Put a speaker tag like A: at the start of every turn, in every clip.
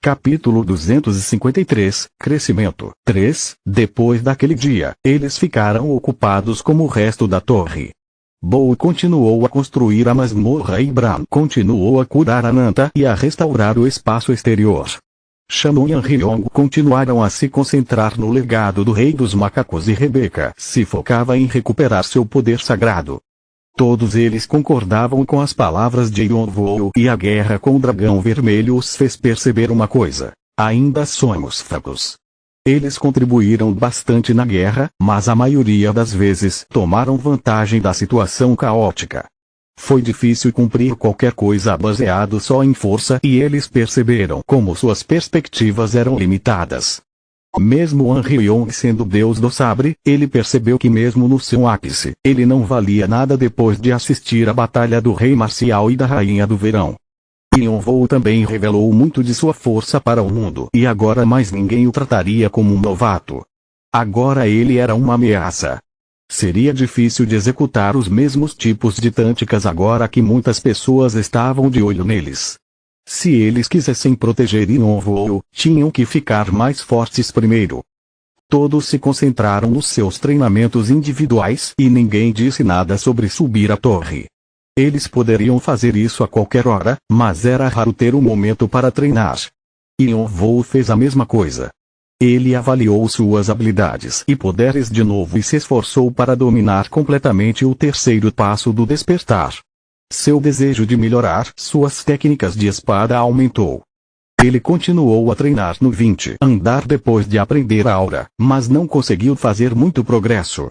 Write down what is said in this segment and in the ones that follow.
A: Capítulo 253, Crescimento 3. Depois daquele dia, eles ficaram ocupados como o resto da torre. Bou continuou a construir a masmorra e Bran continuou a curar Ananta e a restaurar o espaço exterior. Shannon e Anriong continuaram a se concentrar no legado do rei dos macacos e Rebecca se focava em recuperar seu poder sagrado. Todos eles concordavam com as palavras de Yonvoo e a guerra com o dragão vermelho os fez perceber uma coisa: ainda somos fracos. Eles contribuíram bastante na guerra, mas a maioria das vezes tomaram vantagem da situação caótica. Foi difícil cumprir qualquer coisa baseado só em força e eles perceberam como suas perspectivas eram limitadas. Mesmo Anriong sendo Deus do Sabre, ele percebeu que mesmo no seu ápice, ele não valia nada depois de assistir à batalha do Rei Marcial e da Rainha do Verão. Yonvoo também revelou muito de sua força para o mundo e agora mais ninguém o trataria como um novato. Agora ele era uma ameaça. Seria difícil de executar os mesmos tipos de táticas agora que muitas pessoas estavam de olho neles. Se eles quisessem proteger Yonvoo, tinham que ficar mais fortes primeiro. Todos se concentraram nos seus treinamentos individuais e ninguém disse nada sobre subir a torre. Eles poderiam fazer isso a qualquer hora, mas era raro ter um momento para treinar. Yonvoo fez a mesma coisa. Ele avaliou suas habilidades e poderes de novo e se esforçou para dominar completamente o terceiro passo do despertar. Seu desejo de melhorar suas técnicas de espada aumentou. Ele continuou a treinar no 20 andar depois de aprender a aura, mas não conseguiu fazer muito progresso.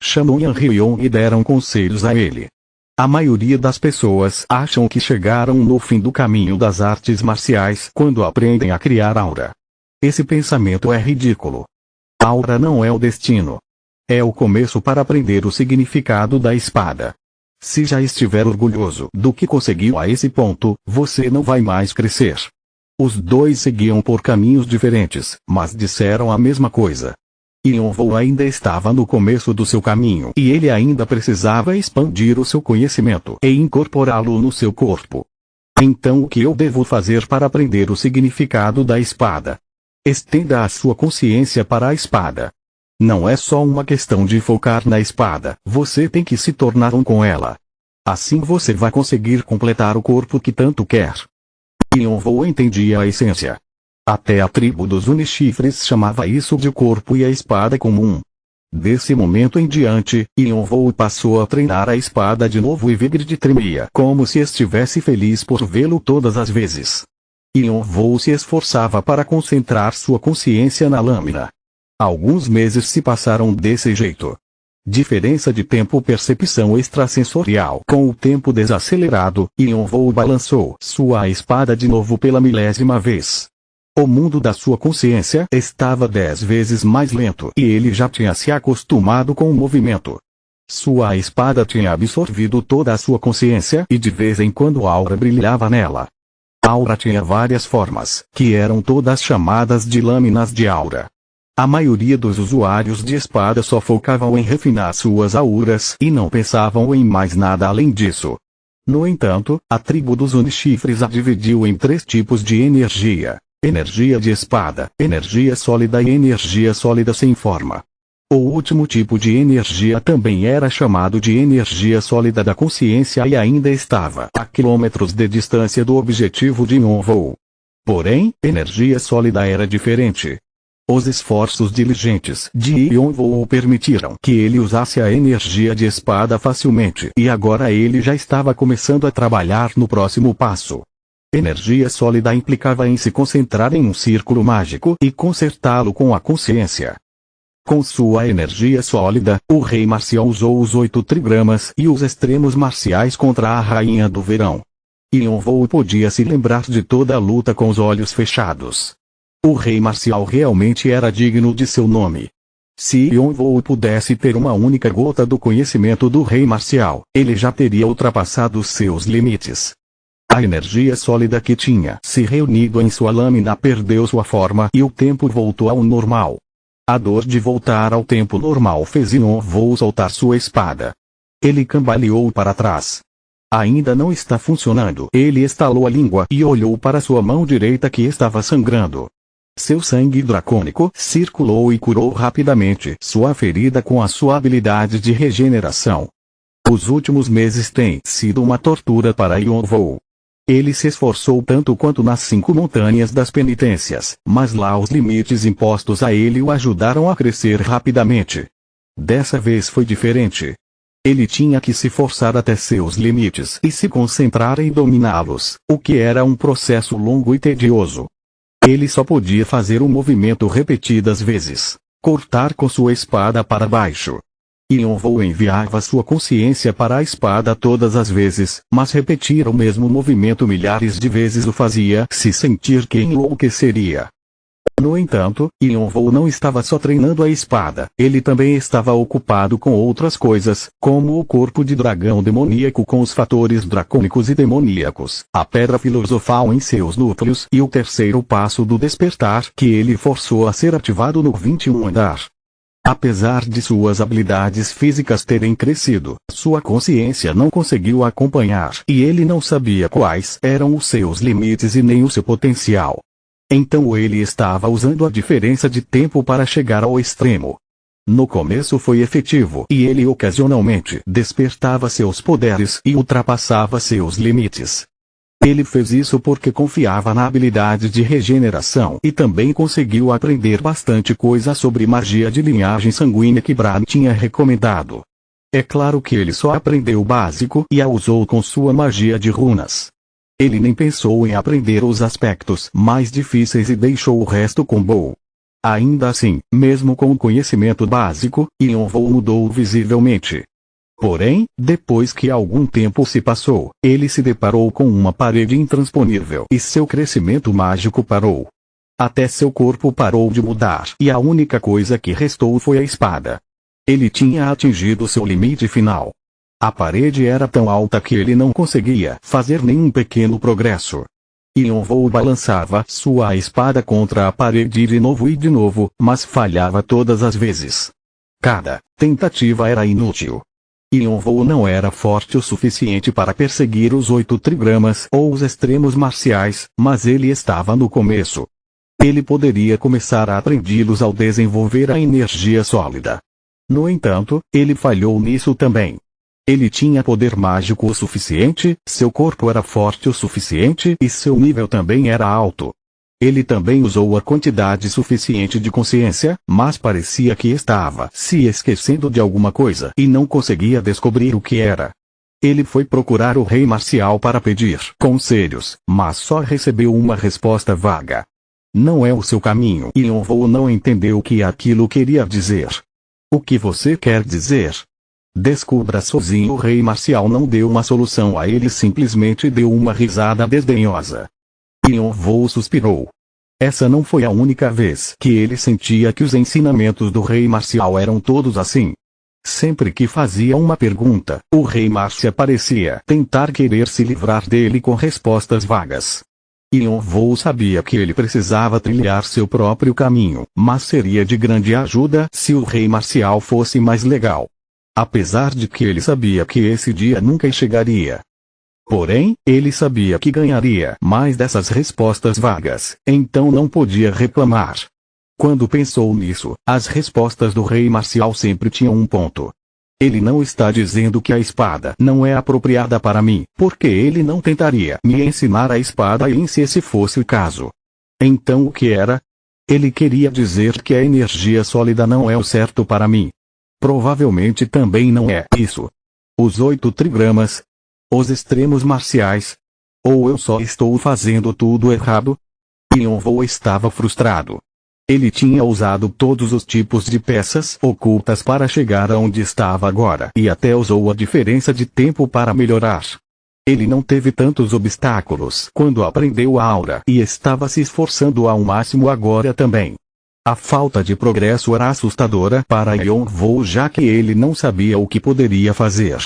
A: Shannon e Anriong deram conselhos a ele. A maioria das pessoas acham que chegaram no fim do caminho das artes marciais quando aprendem a criar aura. Esse pensamento é ridículo. Aura não é o destino. É o começo para aprender o significado da espada. Se já estiver orgulhoso do que conseguiu a esse ponto, você não vai mais crescer. Os dois seguiam por caminhos diferentes, mas disseram a mesma coisa. Yonvoo ainda estava no começo do seu caminho e ele ainda precisava expandir o seu conhecimento e incorporá-lo no seu corpo. Então o que eu devo fazer para aprender o significado da espada? Estenda a sua consciência para a espada. Não é só uma questão de focar na espada, você tem que se tornar um com ela. Assim você vai conseguir completar o corpo que tanto quer. Yonvoo entendia a essência. Até a tribo dos Unichifres chamava isso de corpo e a espada comum. Desse momento em diante, Yonvoo passou a treinar a espada de novo e Vigrid tremia como se estivesse feliz por vê-lo todas as vezes. Yonvoo se esforçava para concentrar sua consciência na lâmina. Alguns meses se passaram desse jeito. Diferença de tempo percepção extrasensorial. Com o tempo desacelerado, Yonvoo balançou sua espada de novo pela 10ª vez. O mundo da sua consciência estava 10 vezes mais lento e ele já tinha se acostumado com o movimento. Sua espada tinha absorvido toda a sua consciência e de vez em quando a aura brilhava nela. A aura tinha várias formas, que eram todas chamadas de lâminas de aura. A maioria dos usuários de espada só focavam em refinar suas auras e não pensavam em mais nada além disso. No entanto, a tribo dos Unichifres a dividiu em 3 tipos de energia: energia de espada, energia sólida e energia sólida sem forma. O último tipo de energia também era chamado de energia sólida da consciência e ainda estava a quilômetros de distância do objetivo de Yonvoo. Porém, energia sólida era diferente. Os esforços diligentes de Yonvoo permitiram que ele usasse a energia de espada facilmente e agora ele já estava começando a trabalhar no próximo passo. Energia sólida implicava em se concentrar em um círculo mágico e consertá-lo com a consciência. Com sua energia sólida, o rei marcial usou os 8 trigramas e os extremos marciais contra a rainha do verão. Yonvoo podia se lembrar de toda a luta com os olhos fechados. O rei marcial realmente era digno de seu nome. Se Yonvoo pudesse ter uma única gota do conhecimento do rei marcial, ele já teria ultrapassado seus limites. A energia sólida que tinha se reunido em sua lâmina perdeu sua forma e o tempo voltou ao normal. A dor de voltar ao tempo normal fez Yonvoo soltar sua espada. Ele cambaleou para trás. Ainda não está funcionando. Ele estalou a língua e olhou para sua mão direita que estava sangrando. Seu sangue dracônico circulou e curou rapidamente sua ferida com a sua habilidade de regeneração. Os últimos meses têm sido uma tortura para Yonvou. Ele se esforçou tanto quanto nas 5 montanhas das penitências, mas lá os limites impostos a ele o ajudaram a crescer rapidamente. Dessa vez foi diferente. Ele tinha que se forçar até seus limites e se concentrar em dominá-los, o que era um processo longo e tedioso. Ele só podia fazer um movimento repetidas vezes, cortar com sua espada para baixo. Yonvou enviava sua consciência para a espada todas as vezes, mas repetir o mesmo movimento milhares de vezes o fazia se sentir que enlouqueceria. No entanto, Yonvou não estava só treinando a espada, ele também estava ocupado com outras coisas, como o corpo de dragão demoníaco com os fatores dracônicos e demoníacos, a pedra filosofal em seus núcleos e o terceiro passo do despertar que ele forçou a ser ativado no 21º andar. Apesar de suas habilidades físicas terem crescido, sua consciência não conseguiu acompanhar e ele não sabia quais eram os seus limites e nem o seu potencial. Então ele estava usando a diferença de tempo para chegar ao extremo. No começo foi efetivo e ele ocasionalmente despertava seus poderes e ultrapassava seus limites. Ele fez isso porque confiava na habilidade de regeneração e também conseguiu aprender bastante coisa sobre magia de linhagem sanguínea que Bran tinha recomendado. É claro que ele só aprendeu o básico e a usou com sua magia de runas. Ele nem pensou em aprender os aspectos mais difíceis e deixou o resto com Bow. Ainda assim, mesmo com o conhecimento básico, Yonvou mudou visivelmente. Porém, depois que algum tempo se passou, ele se deparou com uma parede intransponível e seu crescimento mágico parou. Até seu corpo parou de mudar e a única coisa que restou foi a espada. Ele tinha atingido seu limite final. A parede era tão alta que ele não conseguia fazer nenhum pequeno progresso. Yonvou balançava sua espada contra a parede de novo, mas falhava todas as vezes. Cada tentativa era inútil. Yonvou não era forte o suficiente para perseguir os 8 trigramas ou os extremos marciais, mas ele estava no começo. Ele poderia começar a aprendi-los ao desenvolver a energia sólida. No entanto, ele falhou nisso também. Ele tinha poder mágico o suficiente, seu corpo era forte o suficiente e seu nível também era alto. Ele também usou a quantidade suficiente de consciência, mas parecia que estava se esquecendo de alguma coisa e não conseguia descobrir o que era. Ele foi procurar o rei marcial para pedir conselhos, mas só recebeu uma resposta vaga. Não é o seu caminho. Yonvou não entendeu o que aquilo queria dizer. O que você quer dizer? Descubra sozinho. O rei marcial não deu uma solução a ele, simplesmente deu uma risada desdenhosa. Yonvou suspirou. Essa não foi a única vez que ele sentia que os ensinamentos do rei marcial eram todos assim. Sempre que fazia uma pergunta, o rei marcial parecia tentar querer se livrar dele com respostas vagas. Yonvou sabia que ele precisava trilhar seu próprio caminho, mas seria de grande ajuda se o rei marcial fosse mais legal. Apesar de que ele sabia que esse dia nunca chegaria. Porém, ele sabia que ganharia mais dessas respostas vagas, então não podia reclamar. Quando pensou nisso, as respostas do rei marcial sempre tinham um ponto. Ele não está dizendo que a espada não é apropriada para mim, porque ele não tentaria me ensinar a espada em si se fosse o caso. Então o que era? Ele queria dizer que a energia sólida não é o certo para mim. Provavelmente também não é isso. Os 8 trigramas? Os extremos marciais? Ou eu só estou fazendo tudo errado? Yonvou estava frustrado. Ele tinha usado todos os tipos de peças ocultas para chegar aonde estava agora e até usou a diferença de tempo para melhorar. Ele não teve tantos obstáculos quando aprendeu a aura e estava se esforçando ao máximo agora também. A falta de progresso era assustadora para Yonvou, já que ele não sabia o que poderia fazer.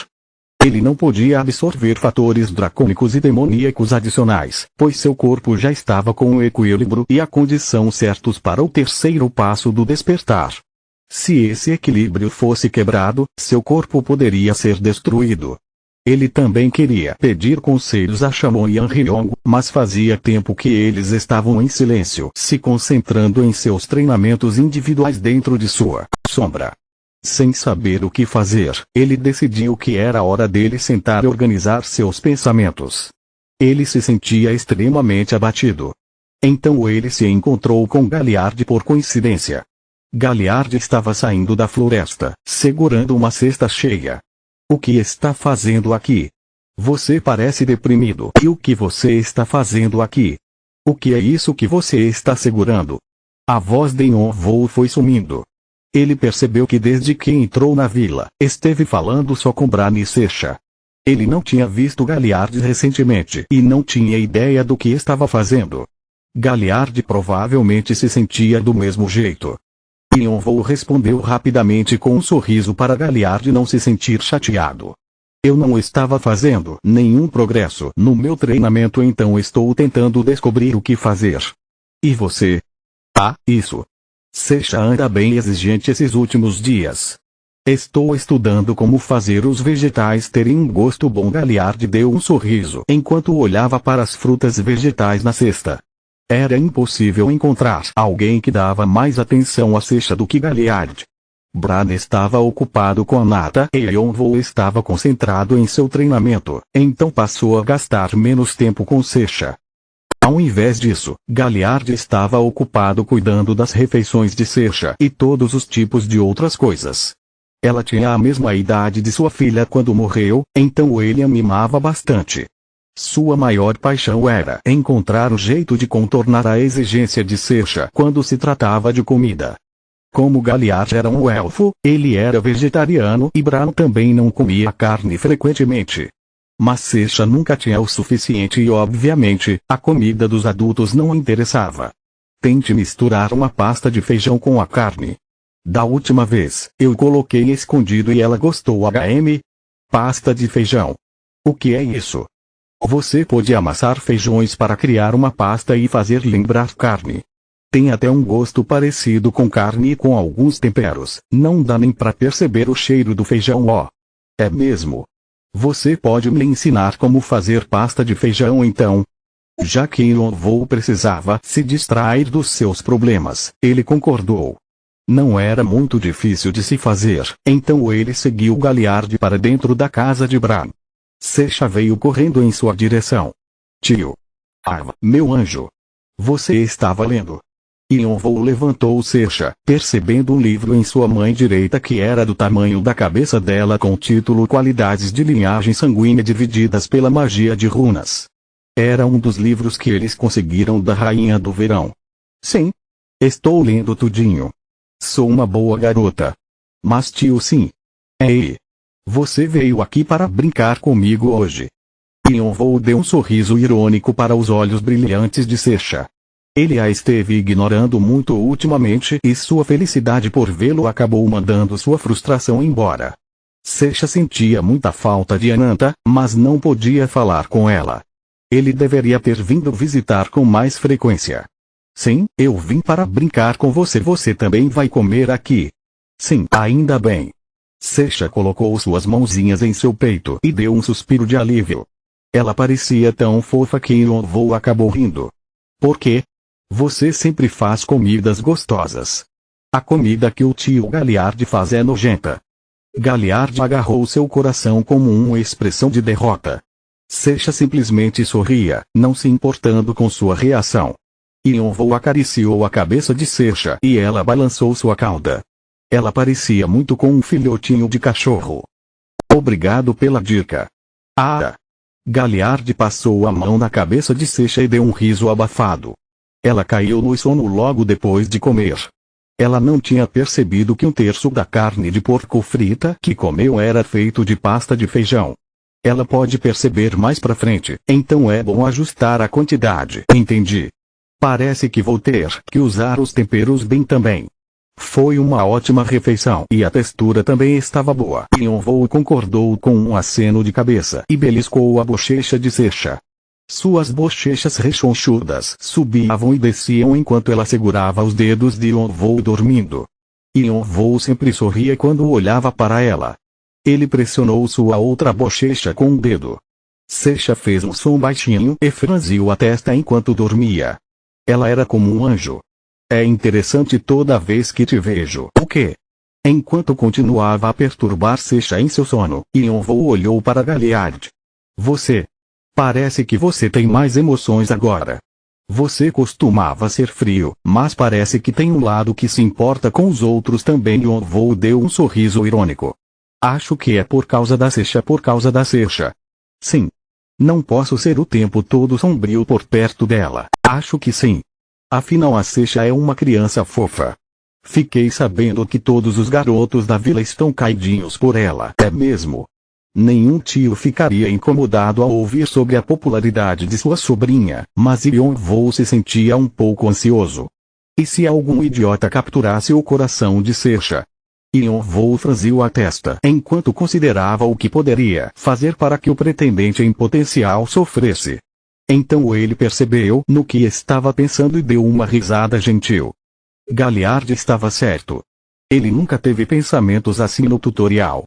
A: Ele não podia absorver fatores dracônicos e demoníacos adicionais, pois seu corpo já estava com o equilíbrio e a condição certos para o terceiro passo do despertar. Se esse equilíbrio fosse quebrado, seu corpo poderia ser destruído. Ele também queria pedir conselhos a Shamon e Anryong, mas fazia tempo que eles estavam em silêncio, se concentrando em seus treinamentos individuais dentro de sua sombra. Sem saber o que fazer, ele decidiu que era hora dele sentar e organizar seus pensamentos. Ele se sentia extremamente abatido. Então ele se encontrou com Galliard por coincidência. Galliard estava saindo da floresta, segurando uma cesta cheia. O que está fazendo aqui? Você parece deprimido. E o que você está fazendo aqui? O que é isso que você está segurando? A voz de Yeonwoo foi sumindo. Ele percebeu que desde que entrou na vila, esteve falando só com Bran e Secha. Ele não tinha visto Galliard recentemente e não tinha ideia do que estava fazendo. Galliard provavelmente se sentia do mesmo jeito. Yeonwoo respondeu rapidamente com um sorriso para Galliard não se sentir chateado. Eu não estava fazendo nenhum progresso no meu treinamento, então estou tentando descobrir o que fazer. E você? Ah, isso. Secha anda bem exigente esses últimos dias. Estou estudando como fazer os vegetais terem um gosto bom. Galliard deu um sorriso enquanto olhava para as frutas vegetais na cesta. Era impossível encontrar alguém que dava mais atenção a Secha do que Galliard. Bran estava ocupado com a nata e Yeonwoo estava concentrado em seu treinamento, então passou a gastar menos tempo com Secha. Ao invés disso, Galliard estava ocupado cuidando das refeições de Secha e todos os tipos de outras coisas. Ela tinha a mesma idade de sua filha quando morreu, então ele a mimava bastante. Sua maior paixão era encontrar um jeito de contornar a exigência de Secha quando se tratava de comida. Como Galliard era um elfo, ele era vegetariano e Bran também não comia carne frequentemente. Mas Secha nunca tinha o suficiente e obviamente, a comida dos adultos não a interessava. Tente misturar uma pasta de feijão com a carne. Da última vez, eu coloquei escondido e ela gostou. Pasta de feijão. O que é isso? Você pode amassar feijões para criar uma pasta e fazer lembrar carne. Tem até um gosto parecido com carne e com alguns temperos, não dá nem para perceber o cheiro do feijão. É mesmo? Você pode me ensinar como fazer pasta de feijão então? Já que Yeonwoo precisava se distrair dos seus problemas, ele concordou. Não era muito difícil de se fazer, então ele seguiu Galliard para dentro da casa de Bran. Secha veio correndo em sua direção. Tio. Meu anjo. Você estava lendo? Yeonwoo levantou Secha, percebendo um livro em sua mão direita que era do tamanho da cabeça dela com o título Qualidades de Linhagem Sanguínea Divididas pela Magia de Runas. Era um dos livros que eles conseguiram da Rainha do Verão. Sim. Estou lendo tudinho. Sou uma boa garota. Mas tio sim. Ei. Você veio aqui para brincar comigo hoje. Yeonwoo deu um sorriso irônico para os olhos brilhantes de Secha. Ele a esteve ignorando muito ultimamente e sua felicidade por vê-lo acabou mandando sua frustração embora. Secha sentia muita falta de Ananta, mas não podia falar com ela. Ele deveria ter vindo visitar com mais frequência. Sim, eu vim para brincar com você. Você também vai comer aqui. Sim, ainda bem. Secha colocou suas mãozinhas em seu peito e deu um suspiro de alívio. Ela parecia tão fofa que Yeonwoo acabou rindo. Por quê? Você sempre faz comidas gostosas. A comida que o tio Galliard faz é nojenta. Galliard agarrou seu coração como uma expressão de derrota. Secha simplesmente sorria, não se importando com sua reação. Yeonwoo acariciou a cabeça de Secha e ela balançou sua cauda. Ela parecia muito com um filhotinho de cachorro. Obrigado pela dica. Galliard passou a mão na cabeça de Secha e deu um riso abafado. Ela caiu no sono logo depois de comer. Ela não tinha percebido que um terço da carne de porco frita que comeu era feito de pasta de feijão. Ela pode perceber mais pra frente, então é bom ajustar a quantidade. Entendi. Parece que vou ter que usar os temperos bem também. Foi uma ótima refeição e a textura também estava boa. Yeonwoo concordou com um aceno de cabeça e beliscou a bochecha de Secha. Suas bochechas rechonchudas subiam e desciam enquanto ela segurava os dedos de Yeonwoo dormindo. Yeonwoo sempre sorria quando olhava para ela. Ele pressionou sua outra bochecha com um dedo. Seixas fez um som baixinho e franziu a testa enquanto dormia. Ela era como um anjo. É interessante toda vez que te vejo. O quê? Enquanto continuava a perturbar Seixas em seu sono, Yonvou olhou para Galliard. Você. Parece que você tem mais emoções agora. Você costumava ser frio, mas parece que tem um lado que se importa com os outros também. Yonvou deu um sorriso irônico. Acho que é por causa da Seixas. Sim. Não posso ser o tempo todo sombrio por perto dela. Acho que sim. Afinal a Seixas é uma criança fofa. Fiquei sabendo que todos os garotos da vila estão caidinhos por ela. É mesmo? Nenhum tio ficaria incomodado ao ouvir sobre a popularidade de sua sobrinha, mas Yonvou se sentia um pouco ansioso. E se algum idiota capturasse o coração de Seixas? Yonvou franziu a testa enquanto considerava o que poderia fazer para que o pretendente em potencial sofresse. Então ele percebeu no que estava pensando e deu uma risada gentil. Galliard estava certo. Ele nunca teve pensamentos assim no tutorial.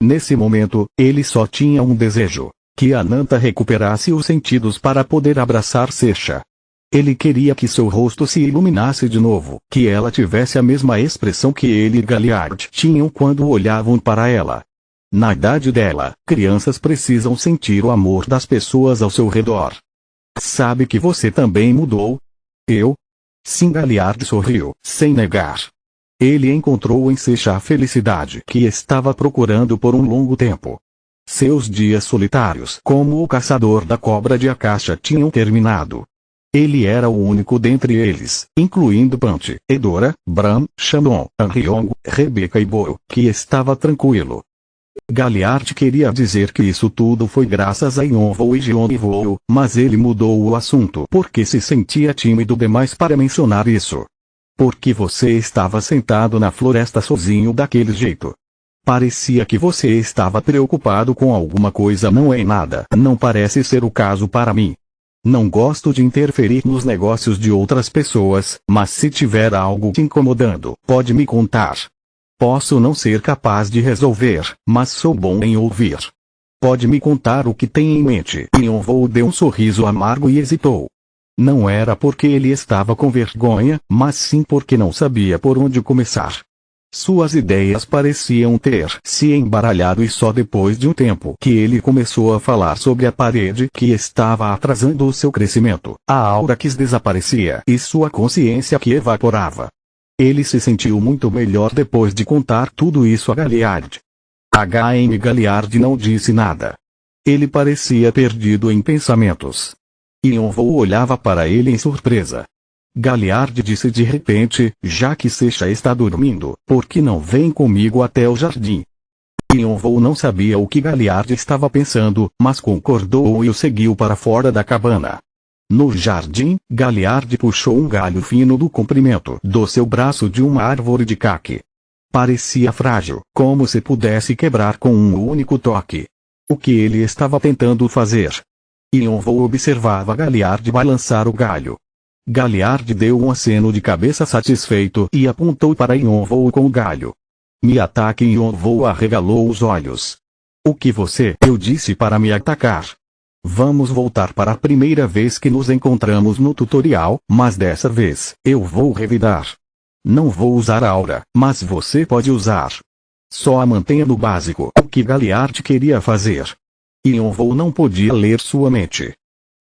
A: Nesse momento, ele só tinha um desejo: que Ananta recuperasse os sentidos para poder abraçar Seixas. Ele queria que seu rosto se iluminasse de novo, que ela tivesse a mesma expressão que ele e Galliard tinham quando olhavam para ela. Na idade dela, crianças precisam sentir o amor das pessoas ao seu redor. Sabe que você também mudou? Eu? Sim, Galliard sorriu, sem negar. Ele encontrou em Seixas a felicidade que estava procurando por um longo tempo. Seus dias solitários como o caçador da cobra de Akasha tinham terminado. Ele era o único dentre eles, incluindo Pante, Edora, Bram, Shandong, Ryong, Rebecca e Bo, que estava tranquilo. Galliard queria dizer que isso tudo foi graças a Yonvou e Yonvou, mas ele mudou o assunto porque se sentia tímido demais para mencionar isso. Porque você estava sentado na floresta sozinho daquele jeito. Parecia que você estava preocupado com alguma coisa. Não é nada. Não parece ser o caso para mim. Não gosto de interferir nos negócios de outras pessoas, mas se tiver algo te incomodando, pode me contar. Posso não ser capaz de resolver, mas sou bom em ouvir. Pode me contar o que tem em mente. Yonvou deu um sorriso amargo e hesitou. Não era porque ele estava com vergonha, mas sim porque não sabia por onde começar. Suas ideias pareciam ter se embaralhado e só depois de um tempo que ele começou a falar sobre a parede que estava atrasando o seu crescimento, a aura que desaparecia e sua consciência que evaporava. Ele se sentiu muito melhor depois de contar tudo isso a Galliard. H.M. Galliard não disse nada. Ele parecia perdido em pensamentos. Yonvou olhava para ele em surpresa. Galliard disse de repente: já que Seixas está dormindo, por que não vem comigo até o jardim? Yonvou não sabia o que Galliard estava pensando, mas concordou e o seguiu para fora da cabana. No jardim, Galliard puxou um galho fino do comprimento do seu braço de uma árvore de caque. Parecia frágil, como se pudesse quebrar com um único toque. O que ele estava tentando fazer? Yonvou observava Galliard balançar o galho. Galliard deu um aceno de cabeça satisfeito e apontou para Yonvou com o galho. Me ataque. Yonvou arregalou os olhos. O que você? Eu disse para me atacar. Vamos voltar para a primeira vez que nos encontramos no tutorial, mas dessa vez, eu vou revidar. Não vou usar a aura, mas você pode usar. Só a mantenha no básico. O que Galliard queria fazer? Yonvou não podia ler sua mente.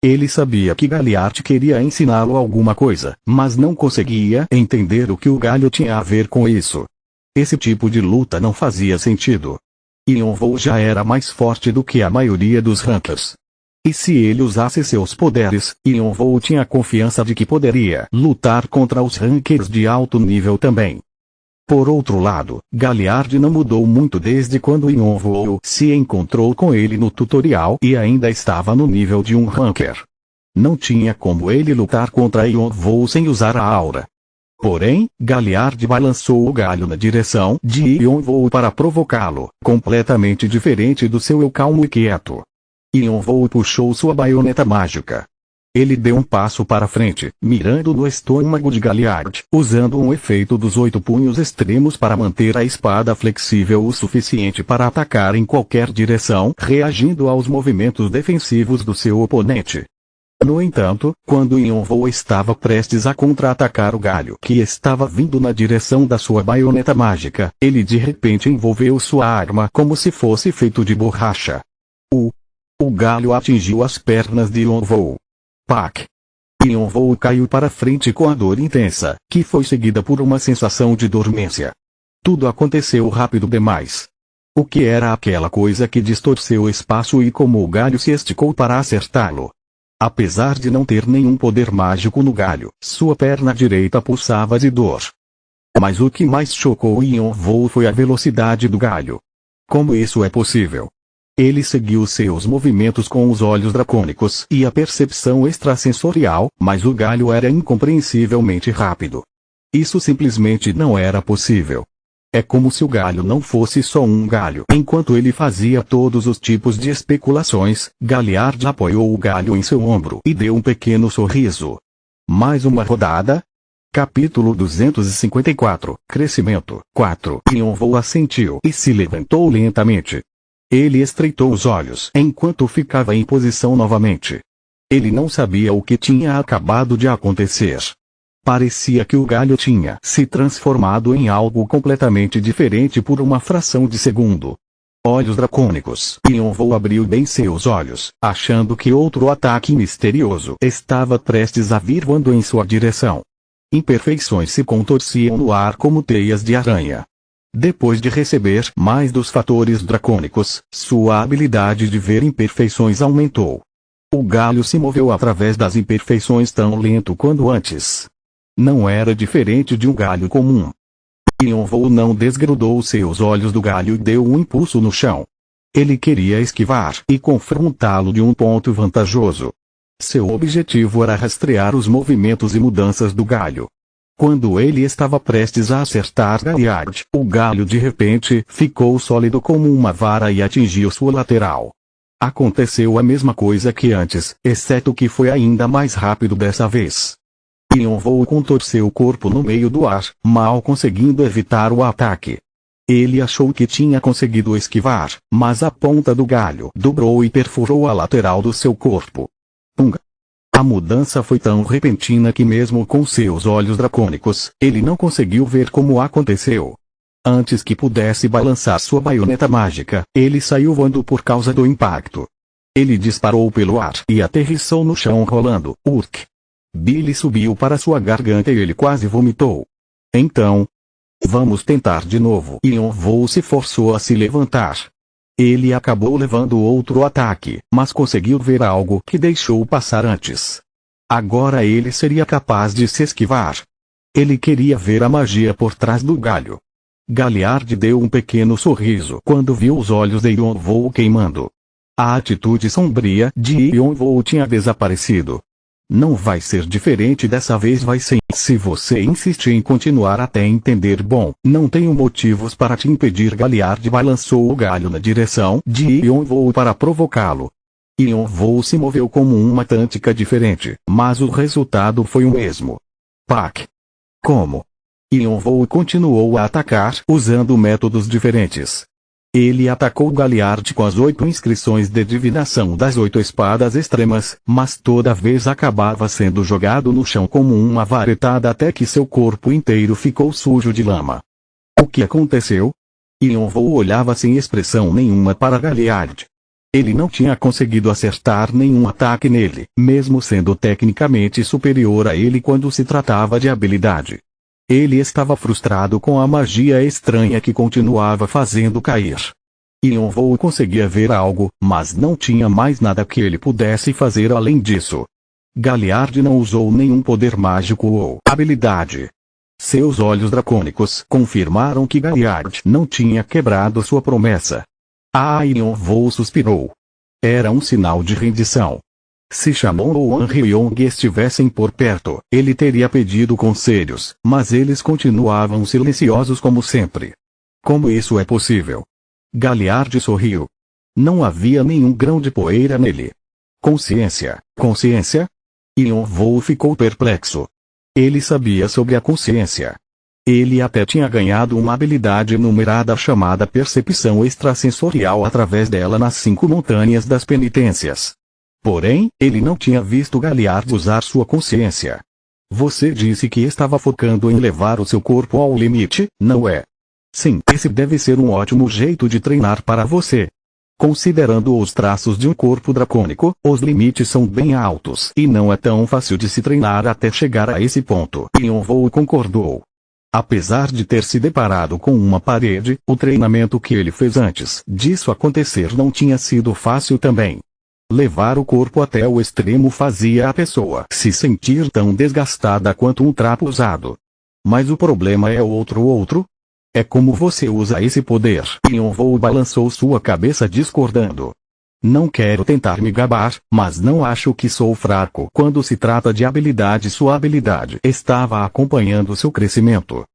A: Ele sabia que Galliard queria ensiná-lo alguma coisa, mas não conseguia entender o que o galho tinha a ver com isso. Esse tipo de luta não fazia sentido. Yonvou já era mais forte do que a maioria dos rankers. E se ele usasse seus poderes, Yonvou tinha confiança de que poderia lutar contra os rankers de alto nível também. Por outro lado, Galliard não mudou muito desde quando Yonvou se encontrou com ele no tutorial e ainda estava no nível de um ranker. Não tinha como ele lutar contra Yonvou sem usar a aura. Porém, Galliard balançou o galho na direção de Yonvou para provocá-lo, completamente diferente do seu eu calmo e quieto. Yonvou puxou sua baioneta mágica. Ele deu um passo para frente, mirando no estômago de Galliard, usando um efeito dos 8 punhos extremos para manter a espada flexível o suficiente para atacar em qualquer direção, reagindo aos movimentos defensivos do seu oponente. No entanto, quando Yonvou estava prestes a contra-atacar o galho que estava vindo na direção da sua baioneta mágica, ele de repente envolveu sua arma como se fosse feito de borracha. O galho atingiu as pernas de Yonvou. Pac! Yonvou caiu para frente com a dor intensa, que foi seguida por uma sensação de dormência. Tudo aconteceu rápido demais. O que era aquela coisa que distorceu o espaço e como o galho se esticou para acertá-lo? Apesar de não ter nenhum poder mágico no galho, sua perna direita pulsava de dor. Mas o que mais chocou Yonvou foi a velocidade do galho. Como isso é possível? Ele seguiu seus movimentos com os olhos dracônicos e a percepção extrasensorial, mas o galho era incompreensivelmente rápido. Isso simplesmente não era possível. É como se o galho não fosse só um galho. Enquanto ele fazia todos os tipos de especulações, Galliard apoiou o galho em seu ombro e deu um pequeno sorriso. Mais uma rodada? Capítulo 254, Crescimento 4. Yonvou assentiu e se levantou lentamente. Ele estreitou os olhos enquanto ficava em posição novamente. Ele não sabia o que tinha acabado de acontecer. Parecia que o galho tinha se transformado em algo completamente diferente por uma fração de segundo. Olhos dracônicos. Yonvou abriu bem seus olhos, achando que outro ataque misterioso estava prestes a vir voando em sua direção. Imperfeições se contorciam no ar como teias de aranha. Depois de receber mais dos fatores dracônicos, sua habilidade de ver imperfeições aumentou. O galho se moveu através das imperfeições tão lento quanto antes. Não era diferente de um galho comum. Yonvou não desgrudou seus olhos do galho e deu um impulso no chão. Ele queria esquivar e confrontá-lo de um ponto vantajoso. Seu objetivo era rastrear os movimentos e mudanças do galho. Quando ele estava prestes a acertar Galliard, o galho de repente ficou sólido como uma vara e atingiu sua lateral. Aconteceu a mesma coisa que antes, exceto que foi ainda mais rápido dessa vez. Yonvou contorceu o corpo no meio do ar, mal conseguindo evitar o ataque. Ele achou que tinha conseguido esquivar, mas a ponta do galho dobrou e perfurou a lateral do seu corpo. Punga! A mudança foi tão repentina que mesmo com seus olhos dracônicos, ele não conseguiu ver como aconteceu. Antes que pudesse balançar sua baioneta mágica, ele saiu voando por causa do impacto. Ele disparou pelo ar e aterrissou no chão rolando. Urk! Billy subiu para sua garganta e ele quase vomitou. Então, vamos tentar de novo. Yonvou se forçou a se levantar. Ele acabou levando outro ataque, mas conseguiu ver algo que deixou passar antes. Agora ele seria capaz de se esquivar. Ele queria ver a magia por trás do galho. Galliard deu um pequeno sorriso quando viu os olhos de Yonvou queimando. A atitude sombria de Yonvou tinha desaparecido. Não vai ser diferente dessa vez, vai sim. Se você insistir em continuar até entender, bom, não tenho motivos para te impedir. Galliard balançou o galho na direção de Yonvou para provocá-lo. Yonvou se moveu como uma tática diferente, mas o resultado foi o mesmo. Pac! Como? Yonvou continuou a atacar usando métodos diferentes. Ele atacou Galliard com as 8 inscrições de divinação das 8 espadas extremas, mas toda vez acabava sendo jogado no chão como uma varetada até que seu corpo inteiro ficou sujo de lama. O que aconteceu? Yonvou olhava sem expressão nenhuma para Galliard. Ele não tinha conseguido acertar nenhum ataque nele, mesmo sendo tecnicamente superior a ele quando se tratava de habilidade. Ele estava frustrado com a magia estranha que continuava fazendo cair. Yonvou conseguia ver algo, mas não tinha mais nada que ele pudesse fazer além disso. Galliard não usou nenhum poder mágico ou habilidade. Seus olhos dracônicos confirmaram que Galliard não tinha quebrado sua promessa. Yonvou suspirou. Era um sinal de rendição. Se Shamon ou Anryong estivessem por perto, ele teria pedido conselhos, mas eles continuavam silenciosos como sempre. Como isso é possível? Galliard sorriu. Não havia nenhum grão de poeira nele. Consciência, consciência? Yonvou ficou perplexo. Ele sabia sobre a consciência. Ele até tinha ganhado uma habilidade enumerada chamada percepção extrasensorial através dela nas 5 montanhas das penitências. Porém, ele não tinha visto Galliard usar sua consciência. Você disse que estava focando em levar o seu corpo ao limite, não é? Sim, esse deve ser um ótimo jeito de treinar para você. Considerando os traços de um corpo dracônico, os limites são bem altos e não é tão fácil de se treinar até chegar a esse ponto. Yonvou concordou. Apesar de ter se deparado com uma parede, o treinamento que ele fez antes disso acontecer não tinha sido fácil também. Levar o corpo até o extremo fazia a pessoa se sentir tão desgastada quanto um trapo usado. Mas o problema é outro? É como você usa esse poder. Yonvou balançou sua cabeça discordando. Não quero tentar me gabar, mas não acho que sou fraco. Quando se trata de habilidade, sua habilidade estava acompanhando seu crescimento.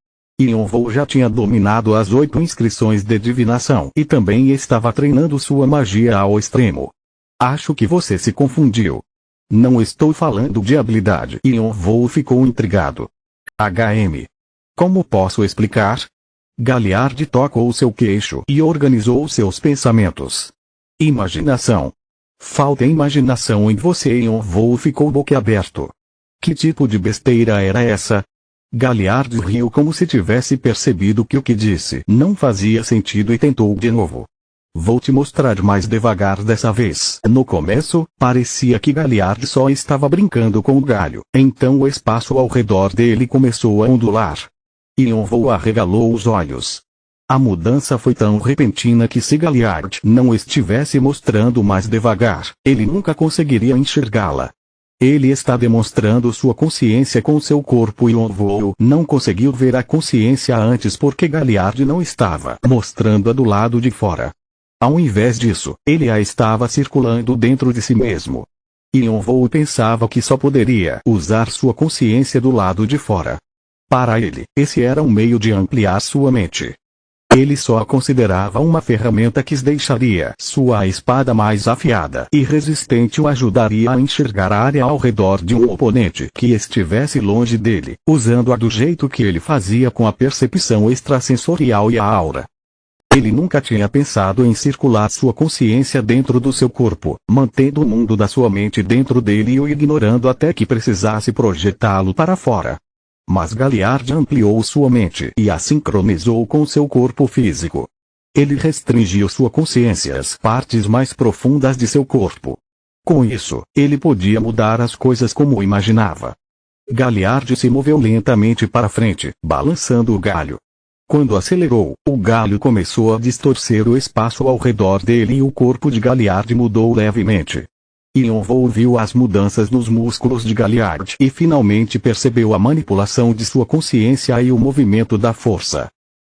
A: Yonvou já tinha dominado as 8 inscrições de divinação e também estava treinando sua magia ao extremo. Acho que você se confundiu. Não estou falando de habilidade. Yonvou ficou intrigado. Como posso explicar? Galliard tocou seu queixo e organizou seus pensamentos. Imaginação. Falta imaginação em você. Yonvou ficou boquiaberto. Que tipo de besteira era essa? Galliard riu como se tivesse percebido que o que disse não fazia sentido e tentou de novo. Vou te mostrar mais devagar dessa vez. No começo, parecia que Galliard só estava brincando com o galho. Então o espaço ao redor dele começou a ondular. Yonvou arregalou os olhos. A mudança foi tão repentina que se Galliard não estivesse mostrando mais devagar, ele nunca conseguiria enxergá-la. Ele está demonstrando sua consciência com seu corpo. Yonvou não conseguiu ver a consciência antes porque Galliard não estava mostrando-a do lado de fora. Ao invés disso, ele a estava circulando dentro de si mesmo. Yonvou pensava que só poderia usar sua consciência do lado de fora. Para ele, esse era um meio de ampliar sua mente. Ele só a considerava uma ferramenta que deixaria sua espada mais afiada e resistente, o ajudaria a enxergar a área ao redor de um oponente que estivesse longe dele, usando-a do jeito que ele fazia com a percepção extrasensorial e a aura. Ele nunca tinha pensado em circular sua consciência dentro do seu corpo, mantendo o mundo da sua mente dentro dele e o ignorando até que precisasse projetá-lo para fora. Mas Galliard ampliou sua mente e a sincronizou com seu corpo físico. Ele restringiu sua consciência às partes mais profundas de seu corpo. Com isso, ele podia mudar as coisas como imaginava. Galliard se moveu lentamente para frente, balançando o galho. Quando acelerou, o galho começou a distorcer o espaço ao redor dele e o corpo de Galliard mudou levemente. Yonvou viu as mudanças nos músculos de Galliard e finalmente percebeu a manipulação de sua consciência e o movimento da força.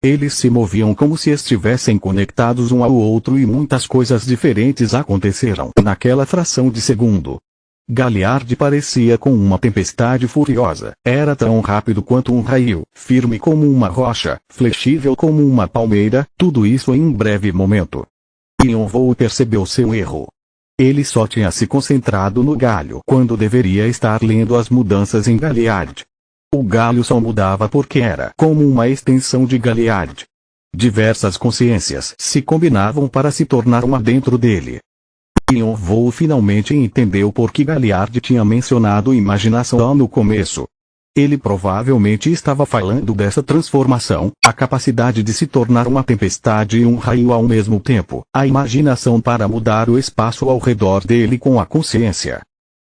A: Eles se moviam como se estivessem conectados um ao outro e muitas coisas diferentes aconteceram naquela fração de segundo. Galliard parecia com uma tempestade furiosa, era tão rápido quanto um raio, firme como uma rocha, flexível como uma palmeira, tudo isso em um breve momento. Yonvou percebeu seu erro. Ele só tinha se concentrado no galho quando deveria estar lendo as mudanças em Galliard. O galho só mudava porque era como uma extensão de Galliard. Diversas consciências se combinavam para se tornar uma dentro dele. Yonvou finalmente entendeu por que Galliard tinha mencionado imaginação no começo. Ele provavelmente estava falando dessa transformação, a capacidade de se tornar uma tempestade e um raio ao mesmo tempo, a imaginação para mudar o espaço ao redor dele com a consciência.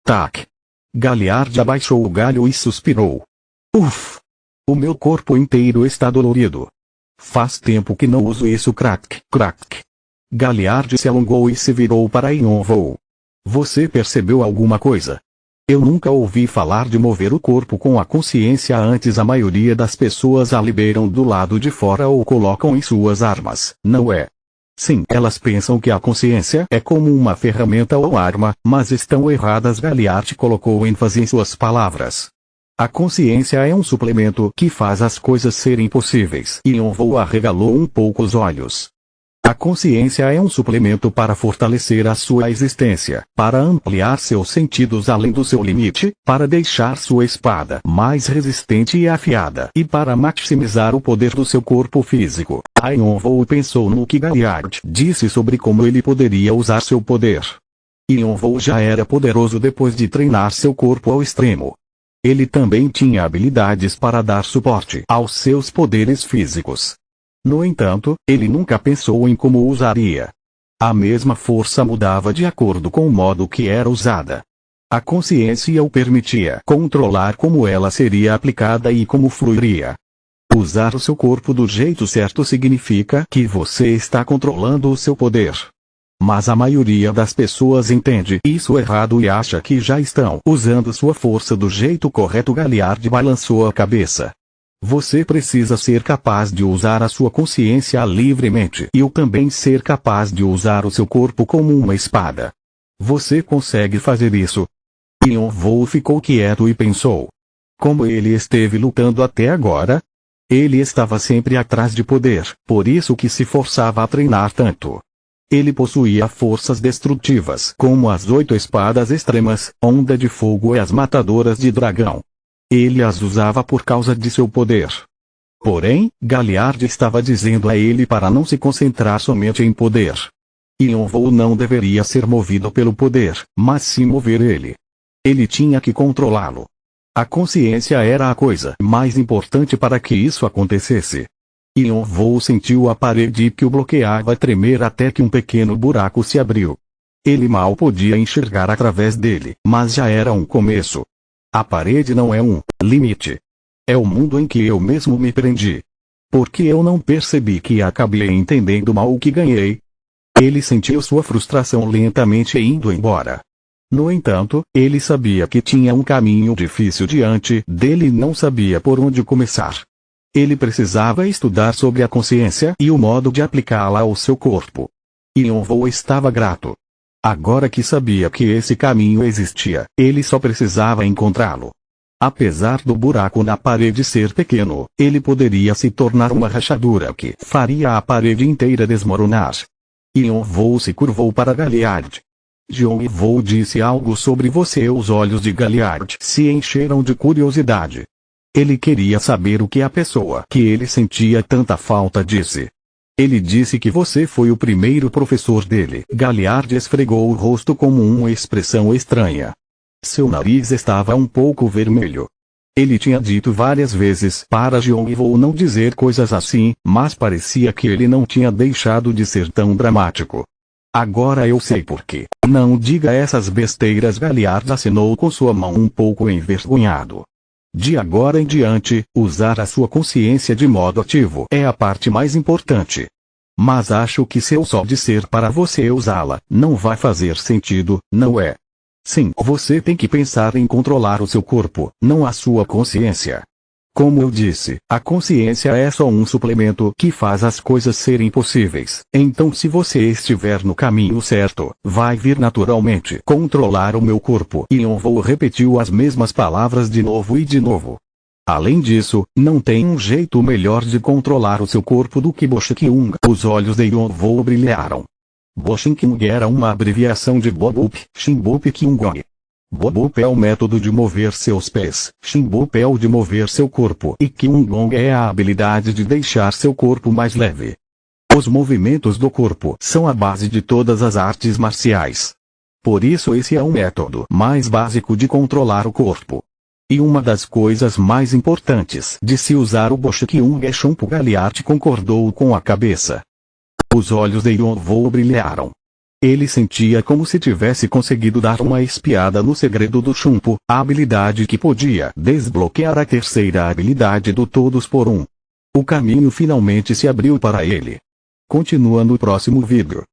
A: Tac! Galliard abaixou o galho e suspirou. Uff! O meu corpo inteiro está dolorido. Faz tempo que não uso isso. Crack, crack. Galliard se alongou e se virou para Yonvou. Você percebeu alguma coisa? Eu nunca ouvi falar de mover o corpo com a consciência antes. A maioria das pessoas a liberam do lado de fora ou colocam em suas armas, não é? Sim, elas pensam que a consciência é como uma ferramenta ou arma, mas estão erradas. Galliard colocou ênfase em suas palavras. A consciência é um suplemento que faz as coisas serem possíveis. Yonvou arregalou um pouco os olhos. A consciência é um suplemento para fortalecer a sua existência, para ampliar seus sentidos além do seu limite, para deixar sua espada mais resistente e afiada e para maximizar o poder do seu corpo físico. Yonvou pensou no que Galliard disse sobre como ele poderia usar seu poder. Yonvou já era poderoso depois de treinar seu corpo ao extremo. Ele também tinha habilidades para dar suporte aos seus poderes físicos. No entanto, ele nunca pensou em como usaria. A mesma força mudava de acordo com o modo que era usada. A consciência o permitia controlar como ela seria aplicada e como fluiria. Usar o seu corpo do jeito certo significa que você está controlando o seu poder. Mas a maioria das pessoas entende isso errado e acha que já estão usando sua força do jeito correto. Galliard balançou a cabeça. Você precisa ser capaz de usar a sua consciência livremente e também ser capaz de usar o seu corpo como uma espada. Você consegue fazer isso? Yonvou ficou quieto e pensou. Como ele esteve lutando até agora? Ele estava sempre atrás de poder, por isso que se forçava a treinar tanto. Ele possuía forças destrutivas como as 8 espadas extremas, onda de fogo e as matadoras de dragão. Ele as usava por causa de seu poder. Porém, Galliard estava dizendo a ele para não se concentrar somente em poder. Yonvou não deveria ser movido pelo poder, mas sim mover ele. Ele tinha que controlá-lo. A consciência era a coisa mais importante para que isso acontecesse. Yonvou sentiu a parede que o bloqueava tremer até que um pequeno buraco se abriu. Ele mal podia enxergar através dele, mas já era um começo. A parede não é um limite. É o mundo em que eu mesmo me prendi. Porque eu não percebi que acabei entendendo mal o que ganhei. Ele sentiu sua frustração lentamente indo embora. No entanto, ele sabia que tinha um caminho difícil diante dele e não sabia por onde começar. Ele precisava estudar sobre a consciência e o modo de aplicá-la ao seu corpo. Yonvou estava grato. Agora que sabia que esse caminho existia, ele só precisava encontrá-lo. Apesar do buraco na parede ser pequeno, ele poderia se tornar uma rachadura que faria a parede inteira desmoronar. Yonvou se curvou para Galliard. Yonvou disse algo sobre você. Os olhos de Galliard se encheram de curiosidade. Ele queria saber o que a pessoa que ele sentia tanta falta disse. Ele disse que você foi o primeiro professor dele. Galliard esfregou o rosto com uma expressão estranha. Seu nariz estava um pouco vermelho. Ele tinha dito várias vezes para Yonvou não dizer coisas assim, mas parecia que ele não tinha deixado de ser tão dramático. Agora eu sei por quê. Não diga essas besteiras. Galliard assinou com sua mão um pouco envergonhado. De agora em diante, usar a sua consciência de modo ativo é a parte mais importante. Mas acho que se eu só disser para você usá-la, não vai fazer sentido, não é? Sim, você tem que pensar em controlar o seu corpo, não a sua consciência. Como eu disse, a consciência é só um suplemento que faz as coisas serem possíveis. Então se você estiver no caminho certo, vai vir naturalmente controlar o meu corpo. Yonvou repetiu as mesmas palavras de novo e de novo. Além disso, não tem um jeito melhor de controlar o seu corpo do que Boshikyung. Os olhos de Yonvou brilharam. Boshikyung era uma abreviação de Bobup, Shinbup Kyungong. Bobup é o método de mover seus pés, Shinbup é o de mover seu corpo e Kyungong é a habilidade de deixar seu corpo mais leve. Os movimentos do corpo são a base de todas as artes marciais. Por isso esse é o método mais básico de controlar o corpo. E uma das coisas mais importantes de se usar o Boshikyung é Shunpu. Galliard concordou com a cabeça. Os olhos de Yonvou brilharam. Ele sentia como se tivesse conseguido dar uma espiada no segredo do Shunpu, a habilidade que podia desbloquear a terceira habilidade do Todos por Um. O caminho finalmente se abriu para ele. Continua no próximo vídeo.